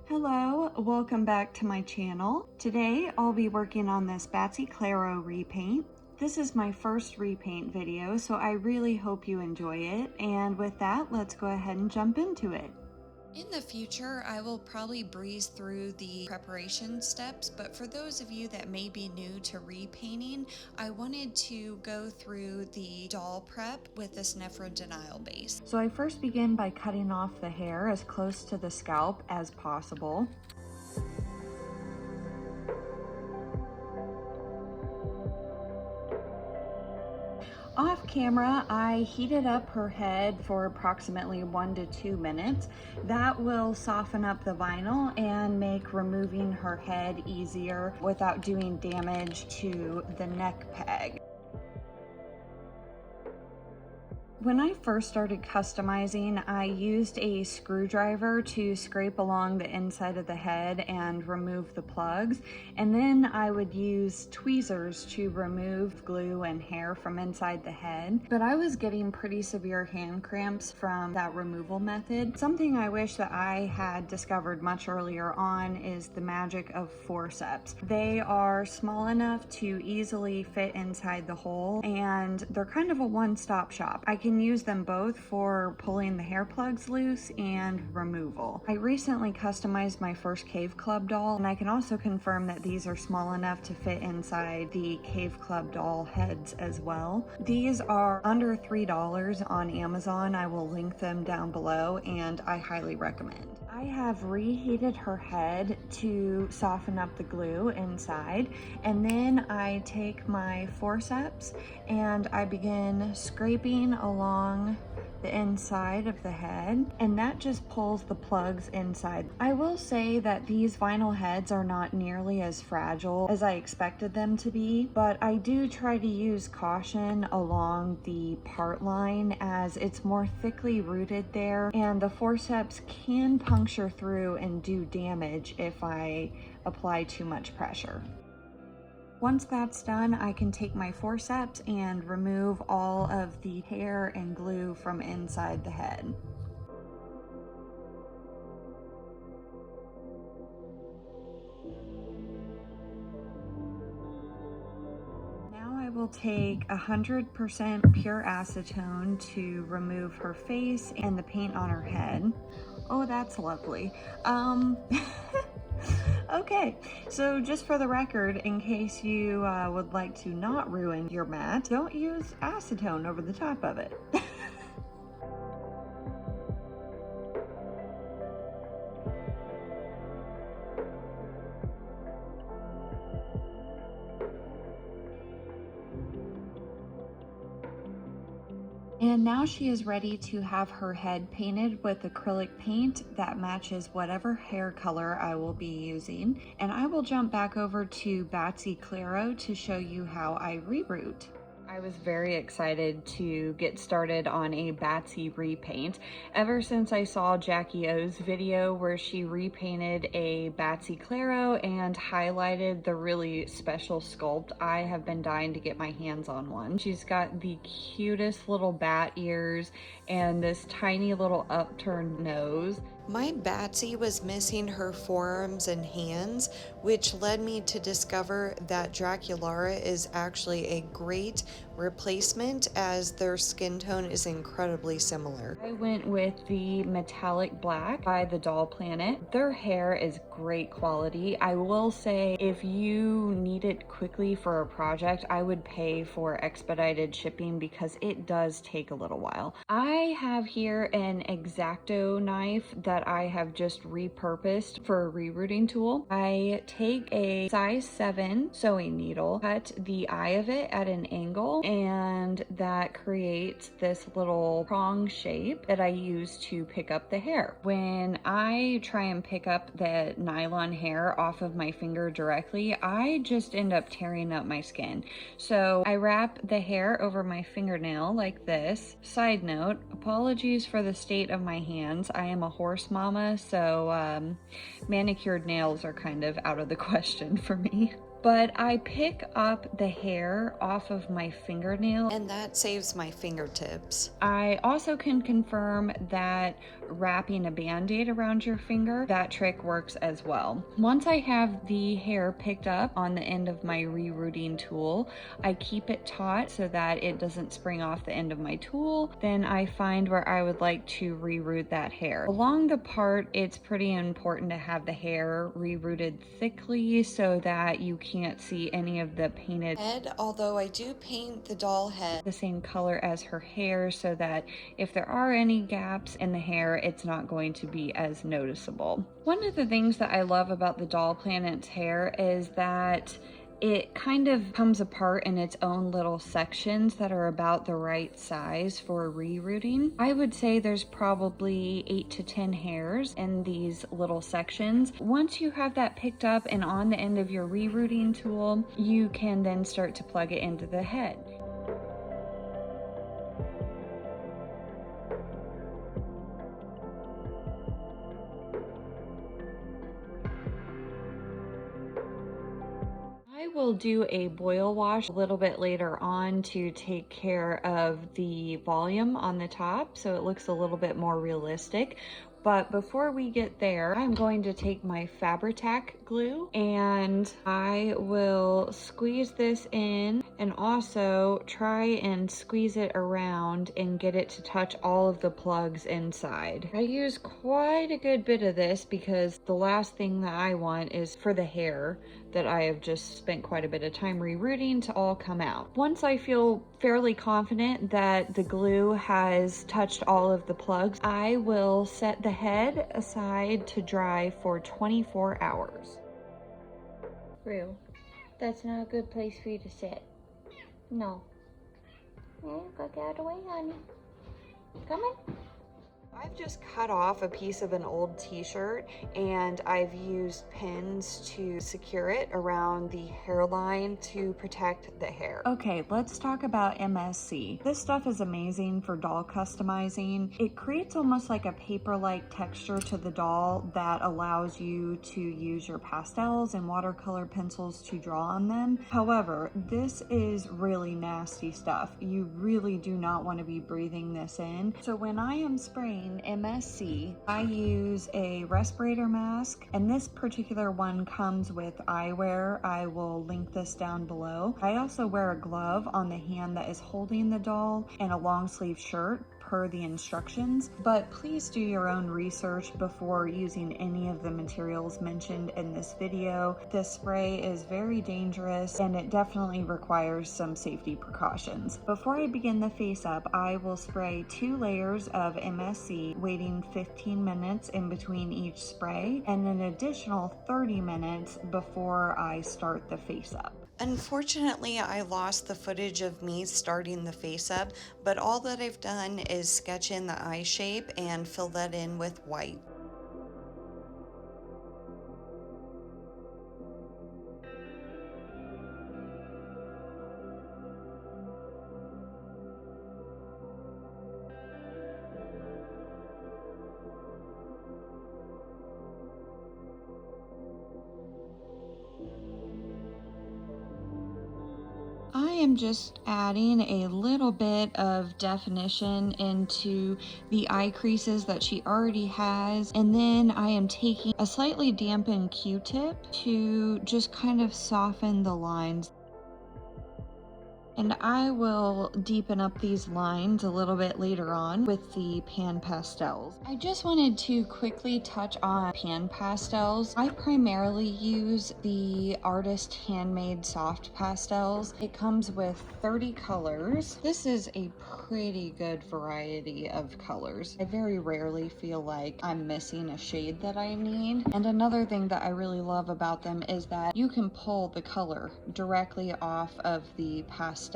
Hello, welcome back to my channel. Today I'll be working on this Batsy Claro repaint. This is my first repaint video, so I really hope you enjoy it. And with that, let's go ahead and jump into it. In the future, I will probably breeze through the preparation steps, but for those of you that may be new to repainting, I wanted to go through the doll prep with this Nephro Denial base. So I first begin by cutting off the hair as close to the scalp as possible. Off camera, I heated up her head for approximately 1 to 2 minutes. That will soften up the vinyl and make removing her head easier without doing damage to the neck peg. When I first started customizing, I used a screwdriver to scrape along the inside of the head and remove the plugs, and then I would use tweezers to remove glue and hair from inside the head. But I was getting pretty severe hand cramps from that removal method. Something I wish that I had discovered much earlier on is the magic of forceps. They are small enough to easily fit inside the hole, and they're kind of a one-stop shop. I can use them both for pulling the hair plugs loose and removal. I recently customized my first Cave Club doll, and I can also confirm that these are small enough to fit inside the Cave Club doll heads as well. These are under $3 on Amazon. I will link them down below, and I highly recommend. I have reheated her head to soften up the glue inside, and then I take my forceps and I begin scraping along the inside of the head, and that just pulls the plugs inside. I will say that these vinyl heads are not nearly as fragile as I expected them to be, but I do try to use caution along the part line as it's more thickly rooted there, and the forceps can puncture through and do damage if I apply too much pressure. Once that's done, I can take my forceps and remove all of the hair and glue from inside the head. Now I will take 100% pure acetone to remove her face and the paint on her head. Oh, that's lovely. Okay, so just for the record, in case you would like to not ruin your mat, don't use acetone over the top of it. And now she is ready to have her head painted with acrylic paint that matches whatever hair color I will be using. And I will jump back over to Batsy Claro to show you how I reroute. I was very excited to get started on a Batsy repaint. Ever since I saw JackyOhh's video where she repainted a Batsy Claro and highlighted the really special sculpt, I have been dying to get my hands on one. She's got the cutest little bat ears and this tiny little upturned nose. My Batsy was missing her forearms and hands, which led me to discover that JackyOhhh is actually a great replacement as their skin tone is incredibly similar. I went with the metallic black by the Doll Planet. Their hair is great quality. I will say if you need it quickly for a project, I would pay for expedited shipping because it does take a little while. I have here an X-Acto knife that I have just repurposed for a rerouting tool. I take a size 7 sewing needle, cut the eye of it at an angle, and that creates this little prong shape that I use to pick up the hair. When I try and pick up the nylon hair off of my finger directly, I just end up tearing up my skin. So I wrap the hair over my fingernail like this. Side note, apologies for the state of my hands. I am a horse mama, so manicured nails are kind of out of the question for me. but I pick up the hair off of my fingernail, and that saves my fingertips. I also can confirm that wrapping a band-aid around your finger, that trick works as well. Once I have the hair picked up on the end of my rerooting tool, I keep it taut so that it doesn't spring off the end of my tool. Then I find where I would like to reroot that hair. Along the part, it's pretty important to have the hair rerooted thickly so that you can't see any of the painted head, although I do paint the doll head the same color as her hair so that if there are any gaps in the hair, it's not going to be as noticeable. One of the things that I love about the doll planet's hair is that it kind of comes apart in its own little sections that are about the right size for rerooting. I would say there's probably 8 to 10 hairs in these little sections. Once you have that picked up and on the end of your rerooting tool, you can then start to plug it into the head. I will do a boil wash a little bit later on to take care of the volume on the top so it looks a little bit more realistic. But before we get there, I'm going to take my Fabri-Tac glue and I will squeeze this in and also try and squeeze it around and get it to touch all of the plugs inside. I use quite a good bit of this because the last thing that I want is for the hair that I have just spent quite a bit of time rerooting to all come out. Once I feel fairly confident that the glue has touched all of the plugs, I will set the head aside to dry for 24 hours. Rue, that's not a good place for you to sit. No. Yeah, go get out of the way, honey. Come on. I've just cut off a piece of an old t-shirt and I've used pins to secure it around the hairline to protect the hair. Okay, let's talk about MSC. This stuff is amazing for doll customizing. It creates almost like a paper-like texture to the doll that allows you to use your pastels and watercolor pencils to draw on them. However, this is really nasty stuff. You really do not want to be breathing this in. So when I am spraying MSC, I use a respirator mask, and this particular one comes with eyewear. I will link this down below. I also wear a glove on the hand that is holding the doll and a long sleeve shirt per the instructions, but please do your own research before using any of the materials mentioned in this video. This spray is very dangerous and it definitely requires some safety precautions. Before I begin the face up, I will spray 2 layers of MSC, waiting 15 minutes in between each spray and an additional 30 minutes before I start the face up. Unfortunately, I lost the footage of me starting the face up, but all that I've done is sketch in the eye shape and fill that in with white. I am just adding a little bit of definition into the eye creases that she already has, and then I am taking a slightly dampened Q-tip to just kind of soften the lines. And I will deepen up these lines a little bit later on with the pan pastels. I just wanted to quickly touch on pan pastels. I primarily use the Artist Handmade Soft Pastels. It comes with 30 colors. This is a pretty good variety of colors. I very rarely feel like I'm missing a shade that I need. And another thing that I really love about them is that you can pull the color directly off of the pastel.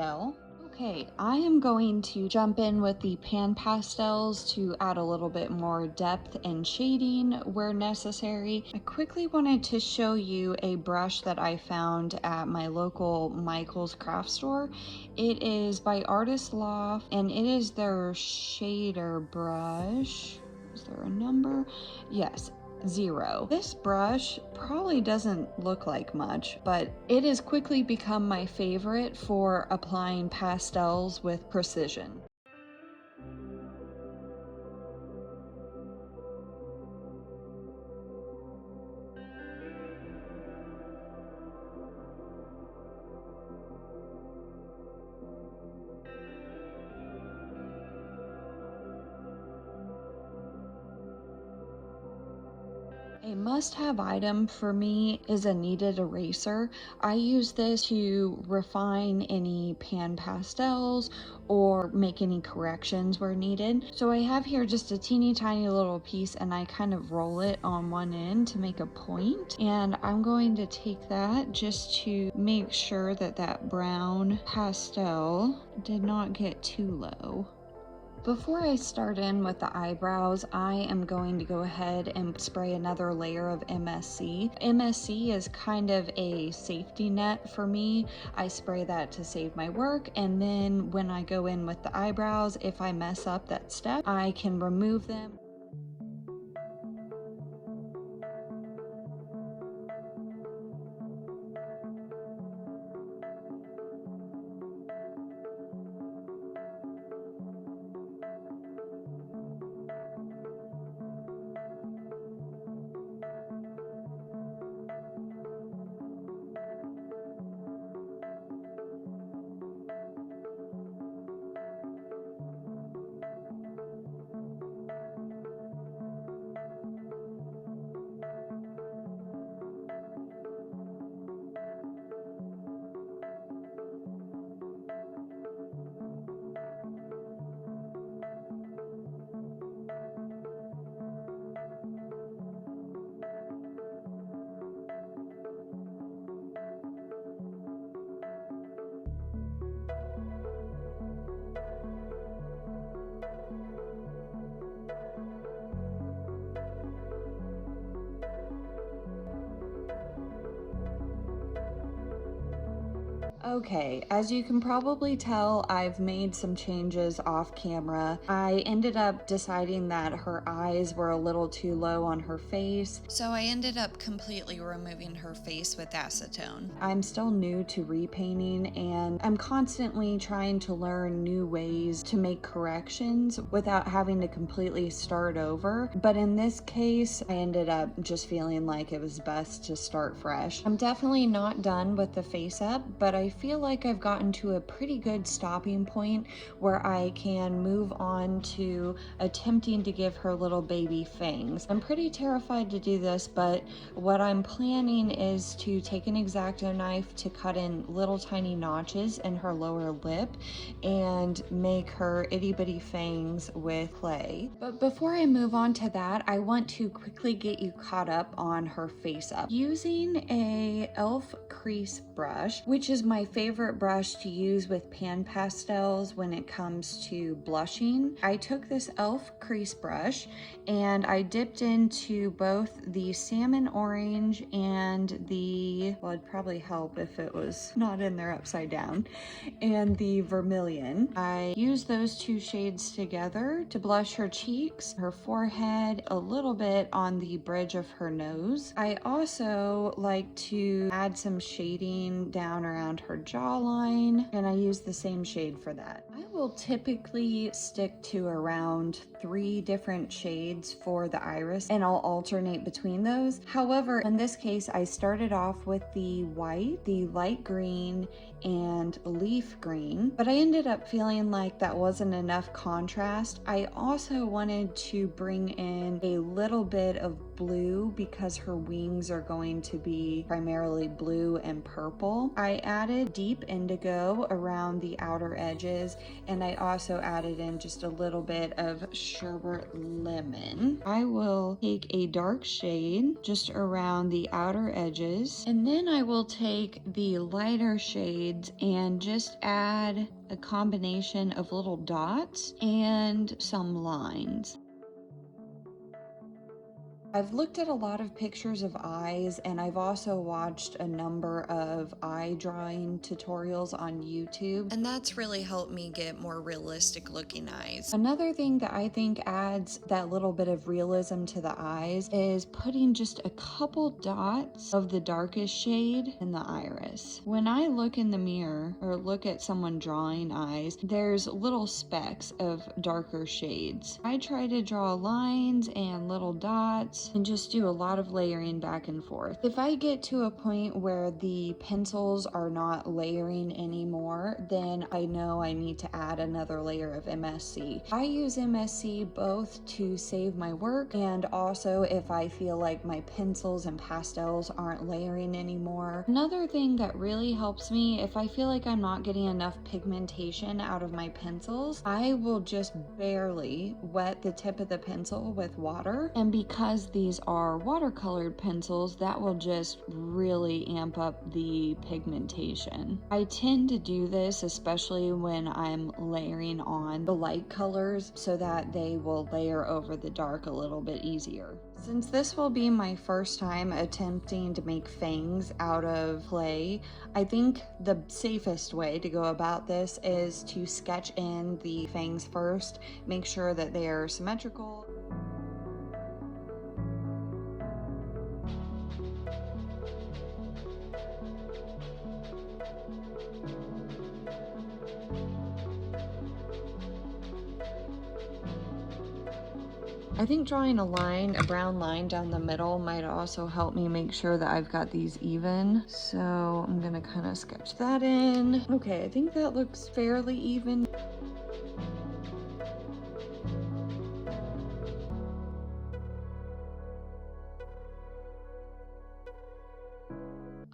Okay, I am going to jump in with the pan pastels to add a little bit more depth and shading where necessary. I quickly wanted to show you a brush that I found at my local Michael's craft store. It is by Artist Loft and it is their shader brush. Is there a number? Yes. 0. This brush probably doesn't look like much, but it has quickly become my favorite for applying pastels with precision. A must-have item for me is a kneaded eraser. I use this to refine any pan pastels or make any corrections where needed. So I have here just a teeny tiny little piece, and I kind of roll it on one end to make a point. And I'm going to take that just to make sure that that brown pastel did not get too low. Before I start in with the eyebrows, I am going to go ahead and spray another layer of MSC. MSC is kind of a safety net for me. I spray that to save my work, and then when I go in with the eyebrows, if I mess up that step, I can remove them. Okay, as you can probably tell, I've made some changes off camera. I ended up deciding that her eyes were a little too low on her face, so I ended up completely removing her face with acetone. I'm still new to repainting, and I'm constantly trying to learn new ways to make corrections without having to completely start over. But in this case, I ended up just feeling like it was best to start fresh. I'm definitely not done with the face up, but I feel like I've gotten to a pretty good stopping point where I can move on to attempting to give her little baby fangs. I'm pretty terrified to do this, but what I'm planning is to take an X-Acto knife to cut in little tiny notches in her lower lip and make her itty bitty fangs with clay. But before I move on to that, I want to quickly get you caught up on her face up. Using a e.l.f. crease brush, which is my favorite brush to use with pan pastels when it comes to blushing, I took this e.l.f. crease brush and I dipped into both the salmon orange and the, well, it'd probably help if it was not in there upside down, and the vermilion. I used those two shades together to blush her cheeks, her forehead, a little bit on the bridge of her nose. I also like to add some shading down around her jawline, and I use the same shade for that. I will typically stick to around 3 different shades for the iris, and I'll alternate between those. However, in this case, I started off with the white, the light green, and leaf green, but I ended up feeling like that wasn't enough contrast. I also wanted to bring in a little bit of blue because her wings are going to be primarily blue and purple. I added deep indigo around the outer edges, and I also added in just a little bit of sherbet lemon. I will take a dark shade just around the outer edges, and then I will take the lighter shades and just add a combination of little dots and some lines. I've looked at a lot of pictures of eyes, and I've also watched a number of eye drawing tutorials on YouTube, and that's really helped me get more realistic looking eyes. Another thing that I think adds that little bit of realism to the eyes is putting just a couple dots of the darkest shade in the iris. When I look in the mirror or look at someone drawing eyes, there's little specks of darker shades. I try to draw lines and little dots and just do a lot of layering back and forth. If I get to a point where the pencils are not layering anymore, then I know I need to add another layer of MSC. I use MSC both to save my work and also if I feel like my pencils and pastels aren't layering anymore. Another thing that really helps me, if I feel like I'm not getting enough pigmentation out of my pencils, I will just barely wet the tip of the pencil with water, and because these are watercolored pencils, that will just really amp up the pigmentation. I tend to do this especially when I'm layering on the light colors so that they will layer over the dark a little bit easier. Since this will be my first time attempting to make fangs out of clay, I think the safest way to go about this is to sketch in the fangs first, make sure that they are symmetrical. I think drawing a brown line down the middle might also help me make sure that I've got these even. So I'm gonna kind of sketch that in. Okay, I think that looks fairly even.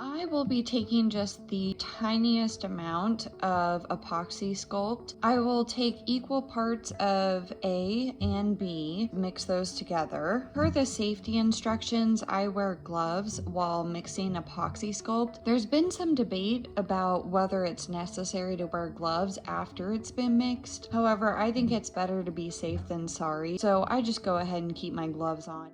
I will be taking just the tiniest amount of epoxy sculpt. I will take equal parts of A and B, mix those together. Per the safety instructions, I wear gloves while mixing epoxy sculpt. There's been some debate about whether it's necessary to wear gloves after it's been mixed. However, I think it's better to be safe than sorry, so I just go ahead and keep my gloves on.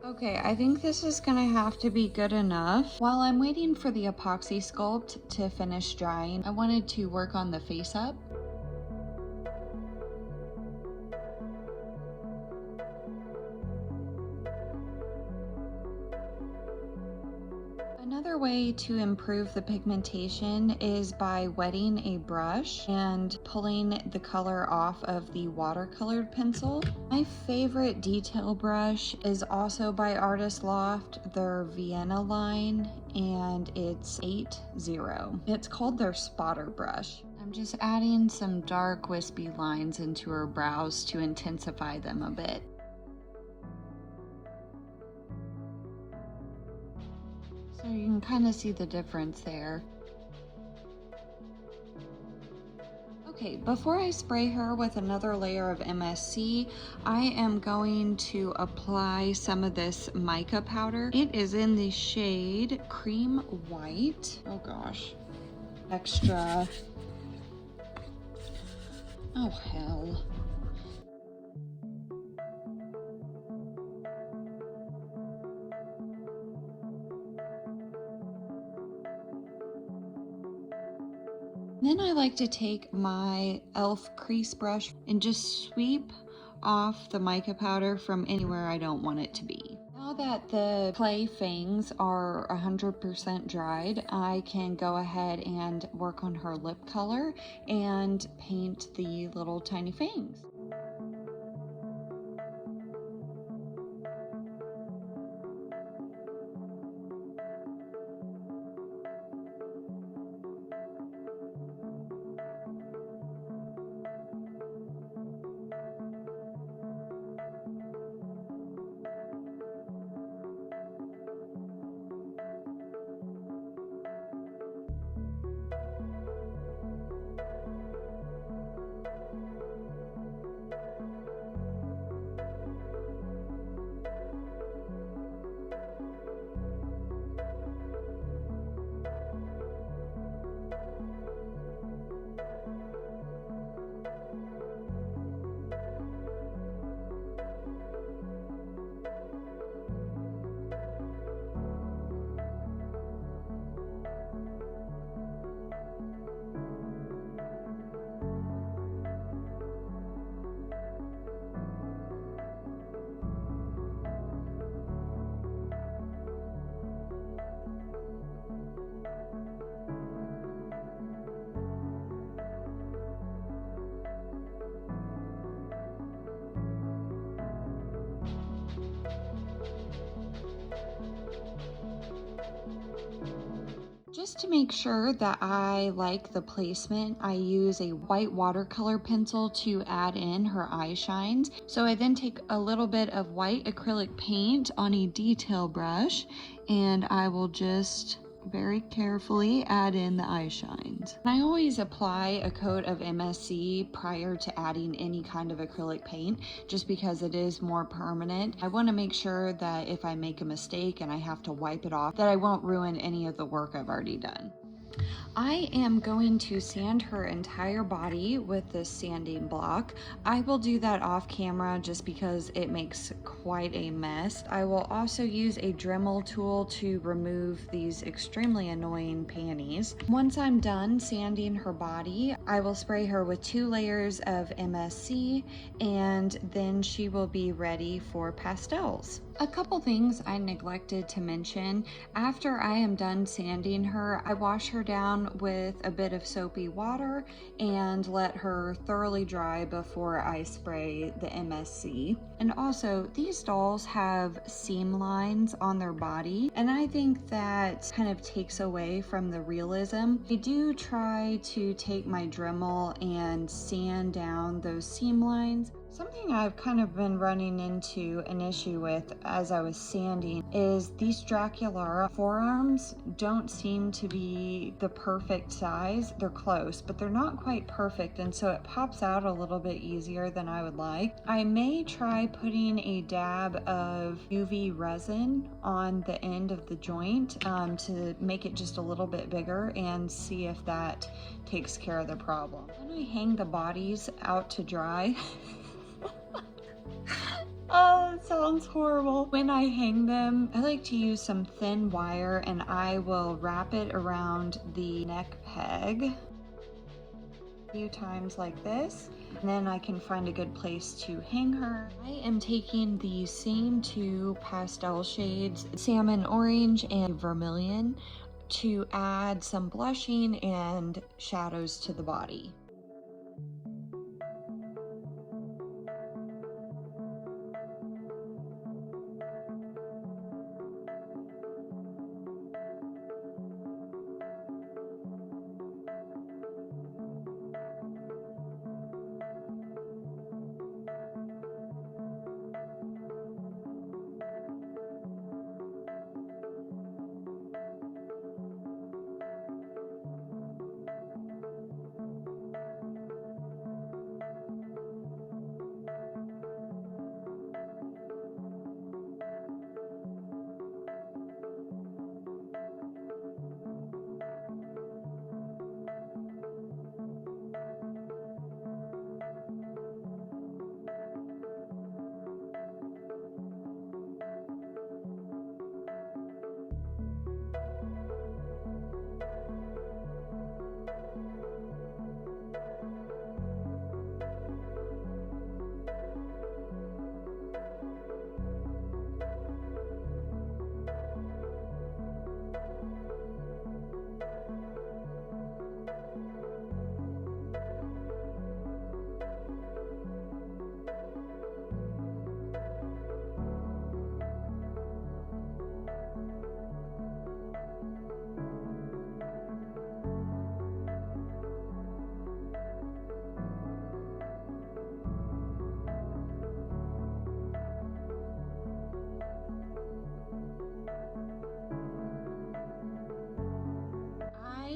Okay, I think this is gonna have to be good enough. While I'm waiting for the epoxy sculpt to finish drying, I wanted to work on the face up. Another way to improve the pigmentation is by wetting a brush and pulling the color off of the watercolored pencil. My favorite detail brush is also by Artist Loft, their Vienna line, and it's 8-0. It's called their spotter brush. I'm just adding some dark wispy lines into her brows to intensify them a bit. So you can kind of see the difference there. Okay, before I spray her with another layer of MSC, I am going to apply some of this mica powder. It is in the shade Cream White. Oh gosh, extra. Oh hell. Then I like to take my e.l.f. crease brush and just sweep off the mica powder from anywhere I don't want it to be. Now that the clay fangs are 100% dried, I can go ahead and work on her lip color and paint the little tiny fangs. Just to make sure that I like the placement, I use a white watercolor pencil to add in her eye shines. So I then take a little bit of white acrylic paint on a detail brush, and I will just very carefully add in the eye shines. I always apply a coat of MSC prior to adding any kind of acrylic paint, just because it is more permanent. I want to make sure that if I make a mistake and I have to wipe it off, that I won't ruin any of the work I've already done. I am going to sand her entire body with this sanding block. I will do that off camera just because it makes quite a mess. I will also use a Dremel tool to remove these extremely annoying panties. Once I'm done sanding her body, I will spray her with 2 layers of MSC, and then she will be ready for pastels. A couple things I neglected to mention. After I am done sanding her, I wash her down with a bit of soapy water and let her thoroughly dry before I spray the MSC. And also, these dolls have seam lines on their body, and I think that kind of takes away from the realism. I do try to take my Dremel and sand down those seam lines. Something I've kind of been running into an issue with as I was sanding is these Dracula forearms don't seem to be the perfect size. They're close, but they're not quite perfect, and so it pops out a little bit easier than I would like. I may try putting a dab of UV resin on the end of the joint to make it just a little bit bigger and see if that takes care of the problem. When I hang the bodies out to dry, oh, it sounds horrible. When I hang them, I like to use some thin wire and I will wrap it around the neck peg a few times like this. And then I can find a good place to hang her. I am taking the same 2 pastel shades, salmon orange and vermilion, to add some blushing and shadows to the body.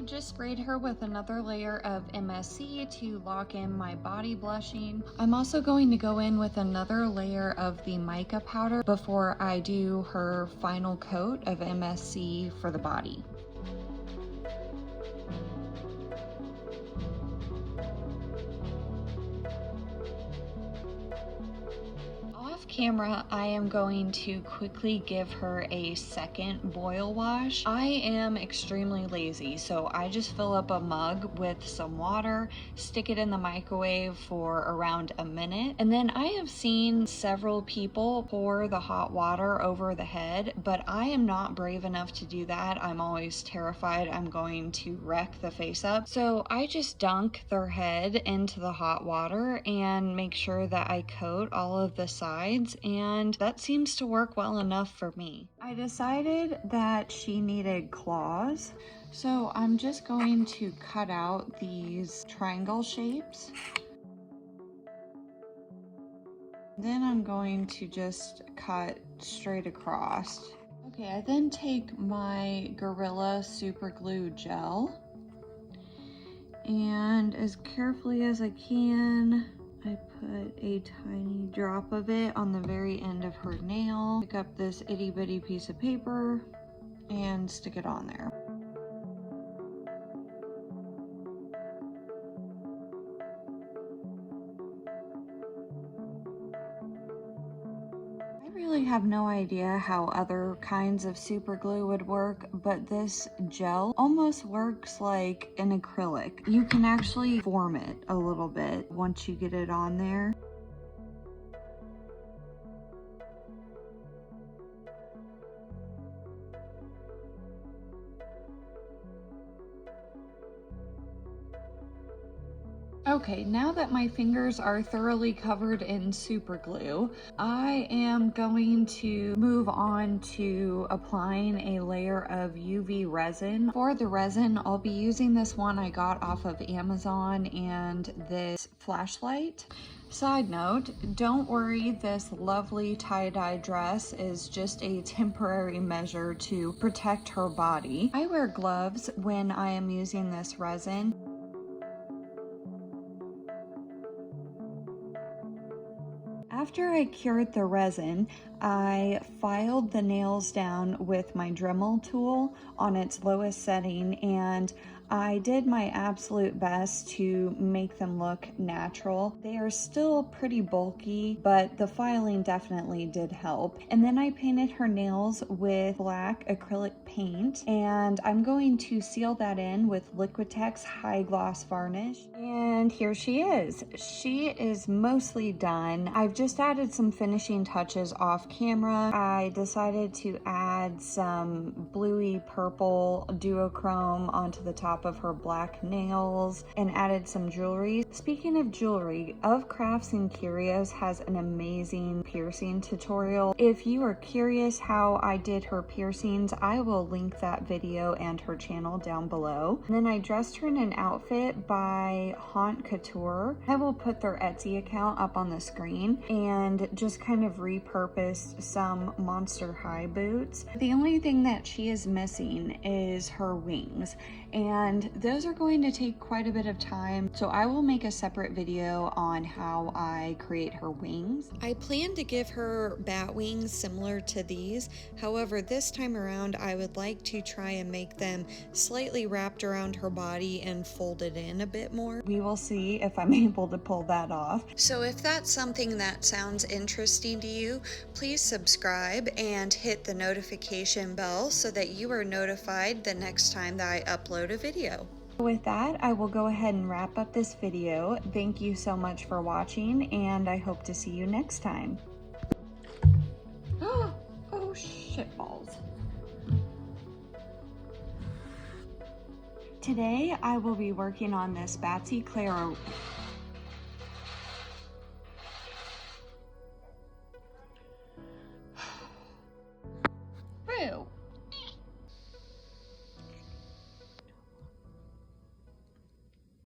Just sprayed her with another layer of MSC to lock in my body blushing. I'm also going to go in with another layer of the Mica Powder before I do her final coat of MSC for the body. Camera, I am going to quickly give her a second boil wash. I am extremely lazy, so I just fill up a mug with some water, stick it in the microwave for around a minute, and then I have seen several people pour the hot water over the head, but I am not brave enough to do that. I'm always terrified I'm going to wreck the face up, so I just dunk their head into the hot water and make sure that I coat all of the sides sides, and that seems to work well enough for me. I decided that she needed claws, so I'm just going to cut out these triangle shapes. Then I'm going to just cut straight across. Okay, I then take my Gorilla Super Glue Gel, and as carefully as I can, I put a tiny drop of it on the very end of her nail. Pick up this itty bitty piece of paper and stick it on there. I really have no idea how other kinds of super glue would work, but this gel almost works like an acrylic. You can actually form it a little bit once you get it on there. Okay, now that my fingers are thoroughly covered in super glue, I am going to move on to applying a layer of UV resin. For the resin, I'll be using this one I got off of Amazon and this flashlight. Side note, don't worry, this lovely tie-dye dress is just a temporary measure to protect her body. I wear gloves when I am using this resin. After I cured the resin, I filed the nails down with my Dremel tool on its lowest setting, and I did my absolute best to make them look natural. They are still pretty bulky, but the filing definitely did help. And then I painted her nails with black acrylic paint, and I'm going to seal that in with Liquitex High Gloss Varnish. And here she is. She is mostly done. I've just added some finishing touches off camera. I decided to add some bluey purple duochrome onto the top of her black nails and added some jewelry. Speaking of jewelry, Of Crafts and Curios has an amazing piercing tutorial. If you are curious how I did her piercings, I will link that video and her channel down below. And then I dressed her in an outfit by Haunt Couture. I will put their Etsy account up on the screen, and just kind of repurposed some Monster High boots. The only thing that she is missing is her wings, and those are going to take quite a bit of time, so I will make a separate video on how I create her wings. I plan to give her bat wings similar to these. However, this time around I would like to try and make them slightly wrapped around her body and folded in a bit more. We will see if I'm able to pull that off. So if that's something that sounds interesting to you, please subscribe and hit the notification bell so that you are notified the next time that I upload a video. With that, I will go ahead and wrap up this video. Thank you so much for watching, and I hope to see you next time. Oh, shitballs. Today, I will be working on this Batsy Claro. Ew.